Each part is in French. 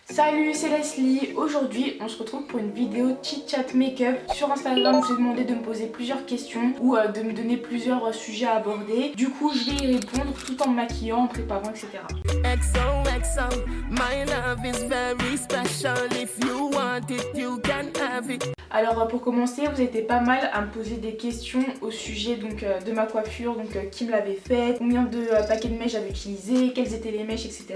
Salut, c'est Leslie. Aujourd'hui, on se retrouve pour une vidéo chit-chat make-up. Sur Instagram, je vous ai demandé de me poser plusieurs questions ou de me donner plusieurs sujets à aborder. Du coup, je vais y répondre tout en me maquillant, en préparant, etc. XOXO, my love is very special. If you want it, you can have it. Alors pour commencer, vous étiez pas mal à me poser des questions au sujet de ma coiffure, qui me l'avait faite, combien de paquets de mèches j'avais utilisé, quelles étaient les mèches, etc.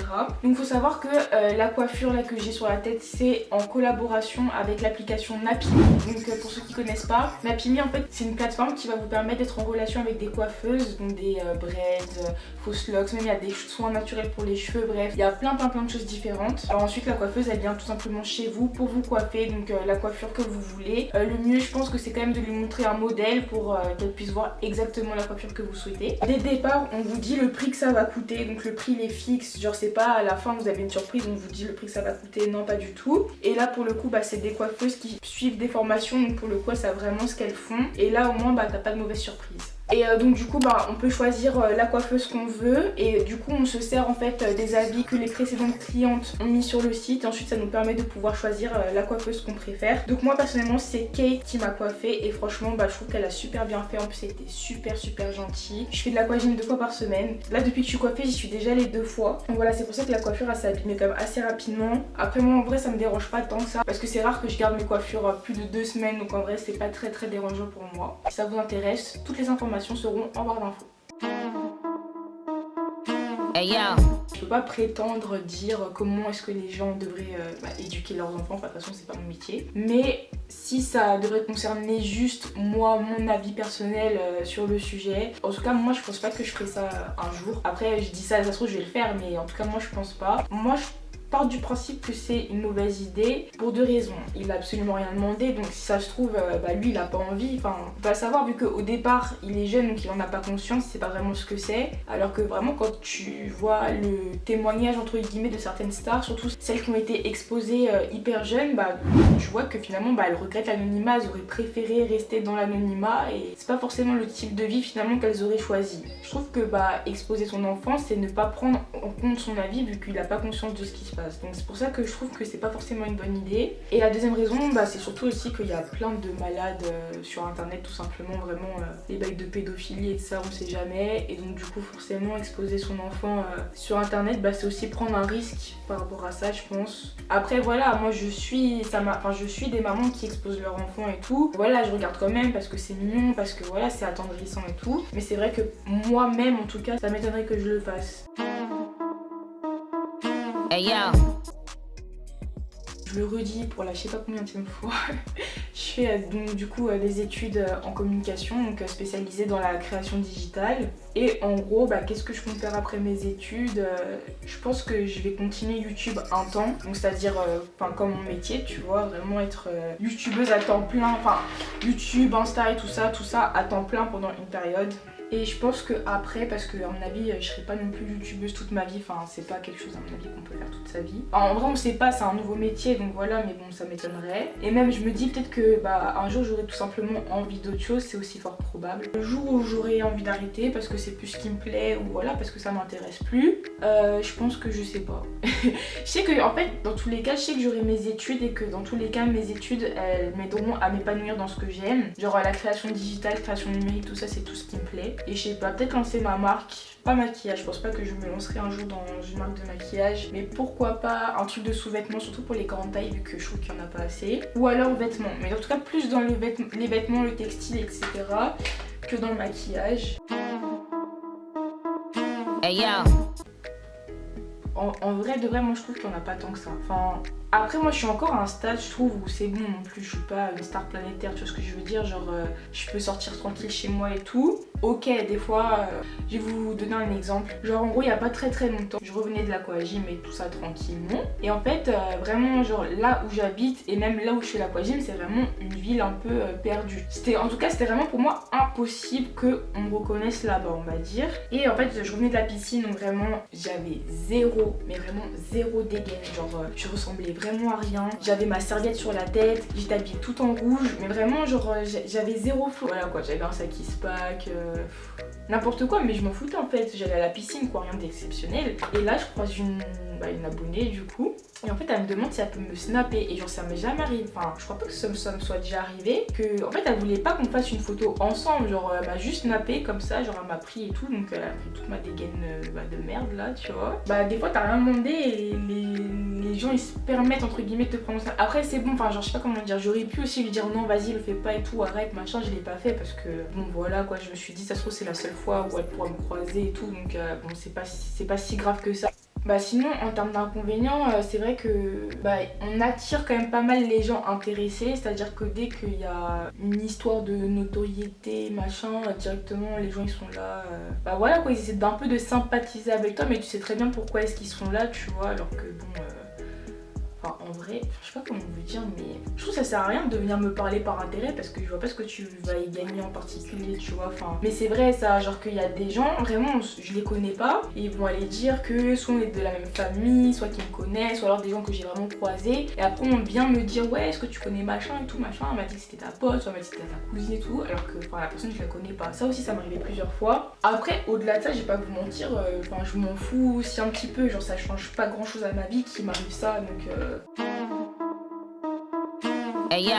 Donc faut savoir que la coiffure là que j'ai sur la tête, c'est en collaboration avec l'application Napimi. Donc pour ceux qui connaissent pas, Napimi en fait c'est une plateforme qui va vous permettre d'être en relation avec des coiffeuses, donc des braids, fausses locks, même il y a des soins naturels pour les cheveux, bref, il y a plein de choses différentes. Alors ensuite la coiffeuse elle vient tout simplement chez vous pour vous coiffer, donc la coiffure que vous voulez. Le mieux je pense que c'est quand même de lui montrer un modèle pour qu'elle puisse voir exactement la coiffure que vous souhaitez. Dès le départ on vous dit le prix que ça va coûter, donc le prix il est fixe, genre c'est pas à la fin vous avez une surprise, on vous dit le prix que ça va coûter, non pas du tout. Et là pour le coup c'est des coiffeuses qui suivent des formations, donc pour le coup ça vraiment ce qu'elles font. Et là au moins t'as pas de mauvaise surprise. Et donc du coup on peut choisir la coiffeuse qu'on veut et du coup on se sert en fait des avis que les précédentes clientes ont mis sur le site et ensuite ça nous permet de pouvoir choisir la coiffeuse qu'on préfère. Donc moi personnellement c'est Kate qui m'a coiffée et franchement je trouve qu'elle a super bien fait, en plus elle était super gentille. Je fais de l'aquagym 2 fois par semaine. Là depuis que je suis coiffée j'y suis déjà les 2 fois. Donc voilà, c'est pour ça que la coiffure elle s'abîme quand même assez rapidement. Après moi en vrai ça me dérange pas tant que ça parce que c'est rare que je garde mes coiffures plus de 2 semaines, donc en vrai c'est pas très dérangeant pour moi. Si ça vous intéresse, toutes les informations seront en barre d'infos. Hey yo. Je peux pas prétendre dire comment est-ce que les gens devraient éduquer leurs enfants, enfin de toute façon c'est pas mon métier. Mais si ça devrait concerner juste moi, mon avis personnel sur le sujet, en tout cas moi je pense pas que je ferai ça un jour. Après je dis ça se trouve je vais le faire, mais en tout cas moi je pense pas. Moi je part du principe que c'est une mauvaise idée pour 2 raisons. Il a absolument rien demandé, donc si ça se trouve lui il a pas envie, enfin on va savoir vu qu'au départ il est jeune donc il en a pas conscience, c'est pas vraiment ce que c'est. Alors que vraiment quand tu vois le témoignage entre guillemets de certaines stars, surtout celles qui ont été exposées hyper jeunes, tu vois que finalement elles regrettent l'anonymat, elles auraient préféré rester dans l'anonymat et c'est pas forcément le type de vie finalement qu'elles auraient choisi. Je trouve que exposer son enfant c'est ne pas prendre en compte son avis vu qu'il a pas conscience de ce qui se passe. Donc c'est pour ça que je trouve que c'est pas forcément une bonne idée. Et la deuxième raison c'est surtout aussi qu'il y a plein de malades sur internet tout simplement, vraiment les bails de pédophilie et de ça on sait jamais. Et donc du coup forcément exposer son enfant sur internet c'est aussi prendre un risque par rapport à ça je pense. Après voilà, moi je suis des mamans qui exposent leur enfant et tout. Voilà, je regarde quand même parce que c'est mignon, parce que voilà c'est attendrissant et tout. Mais c'est vrai que moi-même en tout cas ça m'étonnerait que je le fasse. Hey yo. Je le redis pour la je sais pas combienième fois, je fais donc du coup des études en communication, donc spécialisée dans la création digitale. Et en gros, qu'est-ce que je compte faire après mes études? Je pense que je vais continuer YouTube un temps, donc c'est-à-dire comme mon métier, tu vois, vraiment être youtubeuse à temps plein, YouTube, Insta et tout ça à temps plein pendant une période. Et je pense que après, parce que à mon avis je serai pas non plus youtubeuse toute ma vie, c'est pas quelque chose à mon avis qu'on peut faire toute sa vie. En vrai on sait pas, c'est un nouveau métier donc voilà, mais bon ça m'étonnerait. Et même je me dis peut-être que un jour j'aurai tout simplement envie d'autre chose, c'est aussi fort probable. Le jour où j'aurai envie d'arrêter parce que c'est plus ce qui me plaît ou voilà parce que ça m'intéresse plus, je pense que je sais pas. Je sais que en fait dans tous les cas je sais que j'aurai mes études et que dans tous les cas mes études elles m'aideront à m'épanouir dans ce que j'aime. Genre la création digitale, création numérique, tout ça c'est tout ce qui me plaît. Et je sais pas, peut-être lancer ma marque, pas maquillage, je pense pas que je me lancerai un jour dans une marque de maquillage, mais pourquoi pas un truc de sous-vêtements, surtout pour les grandes tailles vu que je trouve qu'il y en a pas assez. Ou alors vêtements, mais en tout cas plus dans les vêtements, le textile, etc. que dans le maquillage. Hey yo. En vrai de vrai moi je trouve qu'il n'y en a pas tant que ça. Après moi je suis encore à un stade je trouve où c'est bon non plus, je suis pas une star planétaire, tu vois ce que je veux dire, genre je peux sortir tranquille chez moi et tout. Ok, des fois, je vais vous donner un exemple. Genre en gros il y a pas très longtemps, je revenais de l'aquagym et tout ça tranquillement. Et en fait vraiment genre là où j'habite et même là où je fais l'aquagym c'est vraiment une ville un peu perdue. En tout cas c'était vraiment pour moi impossible qu'on me reconnaisse là-bas on va dire. Et en fait je revenais de la piscine donc vraiment j'avais mais vraiment zéro dégaine. Genre je ressemblais vraiment à rien. J'avais ma serviette sur la tête, j'étais habillée tout en rouge, mais vraiment genre j'avais zéro flow. Voilà quoi, j'avais un sac Ispac, n'importe quoi, mais je m'en foutais en fait. J'allais à la piscine quoi, rien d'exceptionnel. Et là je croise une une abonnée du coup. Et en fait elle me demande si elle peut me snapper et genre ça m'est jamais arrivé, enfin je crois pas que ça me soit déjà arrivé, que en fait elle voulait pas qu'on fasse une photo ensemble, genre elle m'a juste snappé comme ça, genre elle m'a pris et tout, donc elle a pris toute ma dégaine de merde là tu vois. Des fois t'as rien demandé et les gens ils se permettent entre guillemets de te prendre ça. Après c'est bon, enfin genre je sais pas comment dire, j'aurais pu aussi lui dire non vas-y le fais pas et tout, arrête machin, je l'ai pas fait parce que bon voilà quoi, je me suis dit ça se trouve c'est la seule fois où elle pourra me croiser et tout, donc bon c'est pas si grave que ça. Sinon en termes d'inconvénients c'est vrai que on attire quand même pas mal les gens intéressés, c'est à dire que dès qu'il y a une histoire de notoriété machin directement les gens ils sont là voilà quoi, ils essaient d'un peu de sympathiser avec toi mais tu sais très bien pourquoi est-ce qu'ils sont là tu vois, alors que bon en vrai, je sais pas comment vous dire, mais je trouve que ça sert à rien de venir me parler par intérêt parce que je vois pas ce que tu vas y gagner en particulier, tu vois. Mais c'est vrai ça, genre qu'il y a des gens, vraiment, je les connais pas, et ils vont aller dire que soit on est de la même famille, soit qu'ils me connaissent, ou alors des gens que j'ai vraiment croisés, et après on vient me dire ouais, est-ce que tu connais machin et tout, machin, elle m'a dit que c'était ta pote, soit elle m'a dit que c'était ta cousine et tout, alors que la personne je la connais pas. Ça aussi ça m'est arrivé plusieurs fois. Après, au-delà de ça, j'ai pas vous mentir, je m'en fous aussi un petit peu, genre ça change pas grand chose à ma vie qui m'arrive ça, donc Hey yo.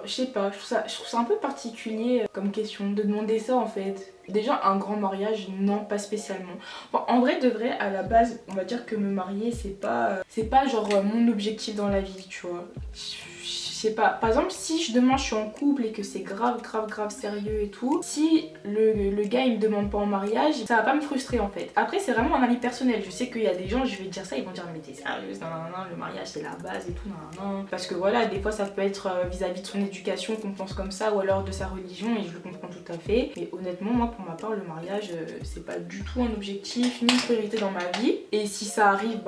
je sais pas, je trouve ça un peu particulier comme question de demander ça en fait. Déjà un grand mariage, non pas spécialement. En vrai de vrai, à la base, on va dire que me marier c'est pas genre mon objectif dans la vie, tu vois. Je sais pas, par exemple si demain je suis en couple et que c'est grave sérieux et tout, si le gars il me demande pas en mariage, ça va pas me frustrer en fait. Après c'est vraiment un avis personnel, je sais qu'il y a des gens, je vais dire ça, ils vont dire mais t'es sérieuse, nan, le mariage c'est la base et tout, nan. Parce que voilà, des fois ça peut être vis-à-vis de son éducation qu'on pense comme ça, ou alors de sa religion, et je le comprends tout à fait. Mais honnêtement moi pour ma part le mariage c'est pas du tout un objectif ni une priorité dans ma vie. Et si ça arrive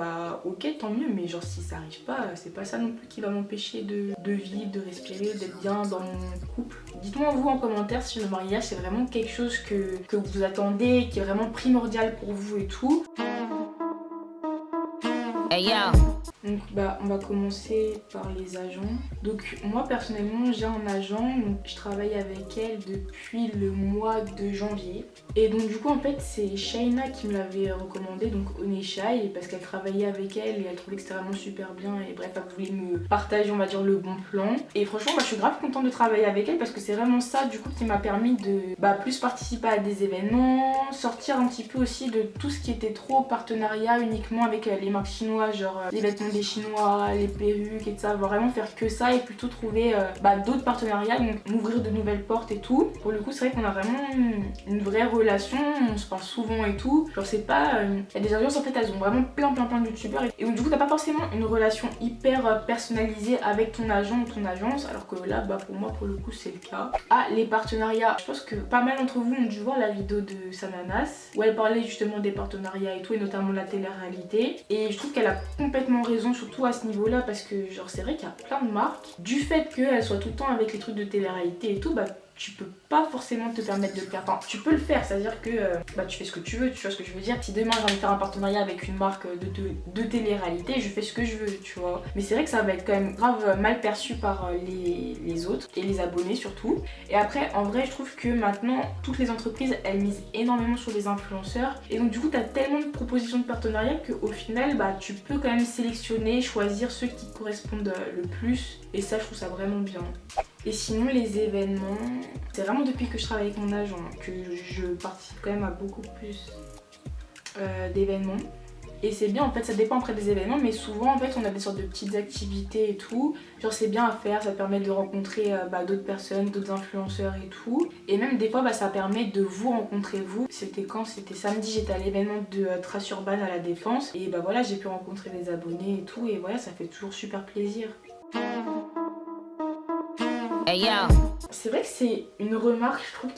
ok tant mieux, mais genre si ça arrive pas, c'est pas ça non plus qui va m'empêcher de vivre, de respirer, d'être bien dans mon couple. Dites-moi vous en commentaire si le mariage c'est vraiment quelque chose que vous attendez, qui est vraiment primordial pour vous et tout. Hey yo. Donc on va commencer par les agents. Donc moi personnellement j'ai un agent, donc je travaille avec elle depuis le mois de janvier. Et donc du coup en fait c'est Shaina qui me l'avait recommandé, donc Oneshai, parce qu'elle travaillait avec elle et elle trouvait que c'était vraiment super bien et bref elle voulait me partager on va dire le bon plan. Et franchement je suis grave contente de travailler avec elle parce que c'est vraiment ça du coup qui m'a permis de plus participer à des événements, sortir un petit peu aussi de tout ce qui était trop partenariat uniquement avec les marques chinoises, genre les vêtements des chinois, les perruques et tout ça, vraiment faire que ça et plutôt trouver d'autres partenariats, donc m'ouvrir de nouvelles portes et tout. Pour le coup c'est vrai qu'on a vraiment une vraie relation, on se parle souvent et tout, genre c'est pas il y a des agences en fait elles ont vraiment plein de youtubeurs et donc du coup t'as pas forcément une relation hyper personnalisée avec ton agent ou ton agence, alors que là pour moi pour le coup c'est le cas. Les partenariats, je pense que pas mal d'entre vous ont dû voir la vidéo de Sananas où elle parlait justement des partenariats et tout, et notamment la télé-réalité, et je trouve qu'elle a complètement raison surtout à ce niveau là, parce que genre c'est vrai qu'il y a plein de marques, du fait qu'elles soient tout le temps avec les trucs de télé-réalité et tout, tu peux pas forcément te permettre de le faire. Enfin, tu peux le faire, c'est-à-dire que tu fais ce que tu veux, tu vois ce que je veux dire. Si demain j'ai envie de faire un partenariat avec une marque de télé-réalité, je fais ce que je veux, tu vois. Mais c'est vrai que ça va être quand même grave mal perçu par les autres et les abonnés surtout. Et après, en vrai, je trouve que maintenant, toutes les entreprises, elles misent énormément sur les influenceurs. Et donc du coup, t'as tellement de propositions de partenariat qu'au final, tu peux quand même sélectionner, choisir ceux qui te correspondent le plus. Et ça, je trouve ça vraiment bien. Et sinon les événements, c'est vraiment depuis que je travaille avec mon agent que je participe quand même à beaucoup plus d'événements. Et c'est bien en fait, ça dépend après des événements, mais souvent en fait on a des sortes de petites activités et tout. Genre c'est bien à faire, ça permet de rencontrer d'autres personnes, d'autres influenceurs et tout. Et même des fois ça permet de vous rencontrer vous. C'était quand? C'était samedi, j'étais à l'événement de Trace Urban à la Défense. Et voilà, j'ai pu rencontrer des abonnés et tout. Et voilà, ça fait toujours super plaisir. Hey yo. C'est vrai que c'est une remarque, je trouve,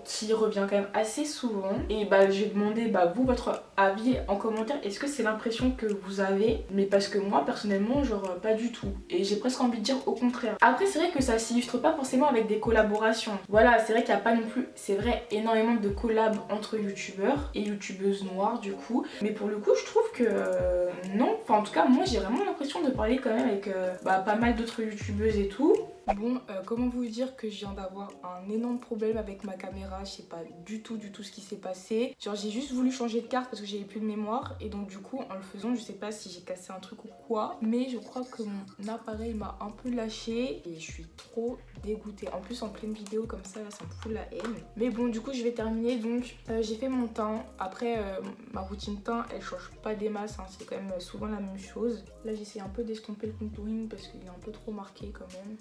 qui revient quand même assez souvent. Et j'ai demandé vous votre avis en commentaire. Est-ce que c'est l'impression que vous avez? Mais parce que moi personnellement genre pas du tout. Et j'ai presque envie de dire au contraire. Après c'est vrai que ça s'illustre pas forcément avec des collaborations. Voilà, c'est vrai qu'il n'y a pas non plus, c'est vrai, énormément de collabs entre youtubeurs et youtubeuses noires du coup. Mais pour le coup je trouve que non. Enfin en tout cas moi j'ai vraiment l'impression de parler quand même avec pas mal d'autres youtubeuses et tout. Bon, comment vous dire que je viens d'avoir un énorme problème avec ma caméra, je sais pas du tout ce qui s'est passé. Genre j'ai juste voulu changer de carte parce que j'avais plus de mémoire et donc du coup en le faisant je sais pas si j'ai cassé un truc ou quoi, mais je crois que mon appareil m'a un peu lâché et je suis trop dégoûtée. En plus en pleine vidéo comme ça là ça me fout la haine. Mais bon du coup je vais terminer donc j'ai fait mon teint. Après ma routine teint elle change pas des masses, hein. C'est quand même souvent la même chose. Là j'essaie un peu d'estomper le contouring parce qu'il est un peu trop marqué quand même.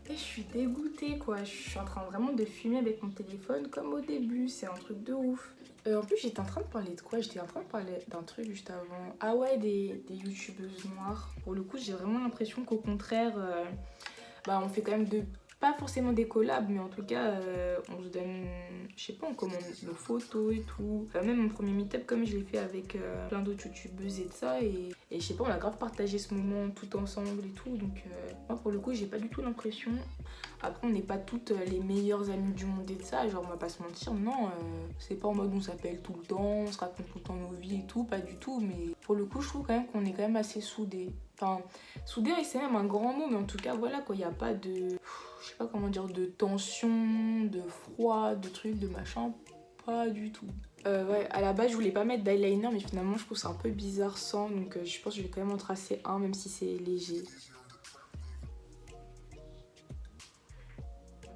Et je suis dégoûtée quoi, je suis en train vraiment de fumer avec mon téléphone comme au début, c'est un truc de ouf. En plus j'étais en train de parler de quoi? J'étais en train de parler d'un truc juste avant. Ah ouais, des youtubeuses noires. Pour le coup j'ai vraiment l'impression qu'au contraire, on fait quand même pas forcément des collabs, mais en tout cas on se donne, je sais pas, on commande nos photos et tout. Même mon premier meet-up comme je l'ai fait avec plein d'autres youtubeuses et de ça, et je sais pas, on a grave partagé ce moment tout ensemble et tout, donc moi pour le coup j'ai pas du tout l'impression. Après on n'est pas toutes les meilleures amies du monde et de ça, genre on va pas se mentir, non, c'est pas en mode on s'appelle tout le temps, on se raconte tout le temps nos vies et tout, pas du tout, mais pour le coup je trouve quand même qu'on est quand même assez soudés. Enfin, soudés c'est même un grand mot, mais en tout cas voilà quoi, il y a pas de, je sais pas comment dire, de tension, de froid, de trucs, de machin, pas du tout. Ouais, à la base je voulais pas mettre d'eyeliner, mais finalement je trouve ça un peu bizarre sans, donc je pense que je vais quand même en tracer un, même si c'est léger.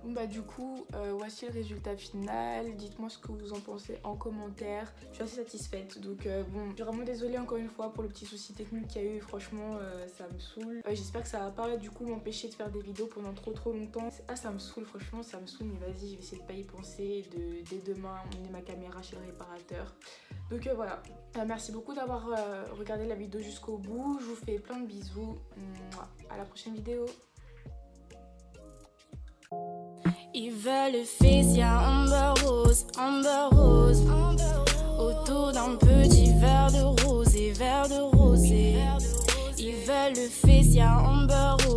Bon bah du coup voici le résultat final, dites-moi ce que vous en pensez en commentaire. Je suis assez satisfaite, donc bon, je suis vraiment désolée encore une fois pour le petit souci technique qu'il y a eu, franchement ça me saoule. J'espère que ça va pas du coup m'empêcher de faire des vidéos pendant trop longtemps. Ah ça me saoule, franchement ça me saoule, mais vas-y je vais essayer de pas y penser, dès demain emmener ma caméra chez le réparateur. Donc voilà, merci beaucoup d'avoir regardé la vidéo jusqu'au bout, je vous fais plein de bisous, à la prochaine vidéo. Ils veulent Fécia, Amber Rose, Amber Rose. Autour d'un petit verre de rosé, verre de rosé. Ils veulent Fécia, Amber Rose.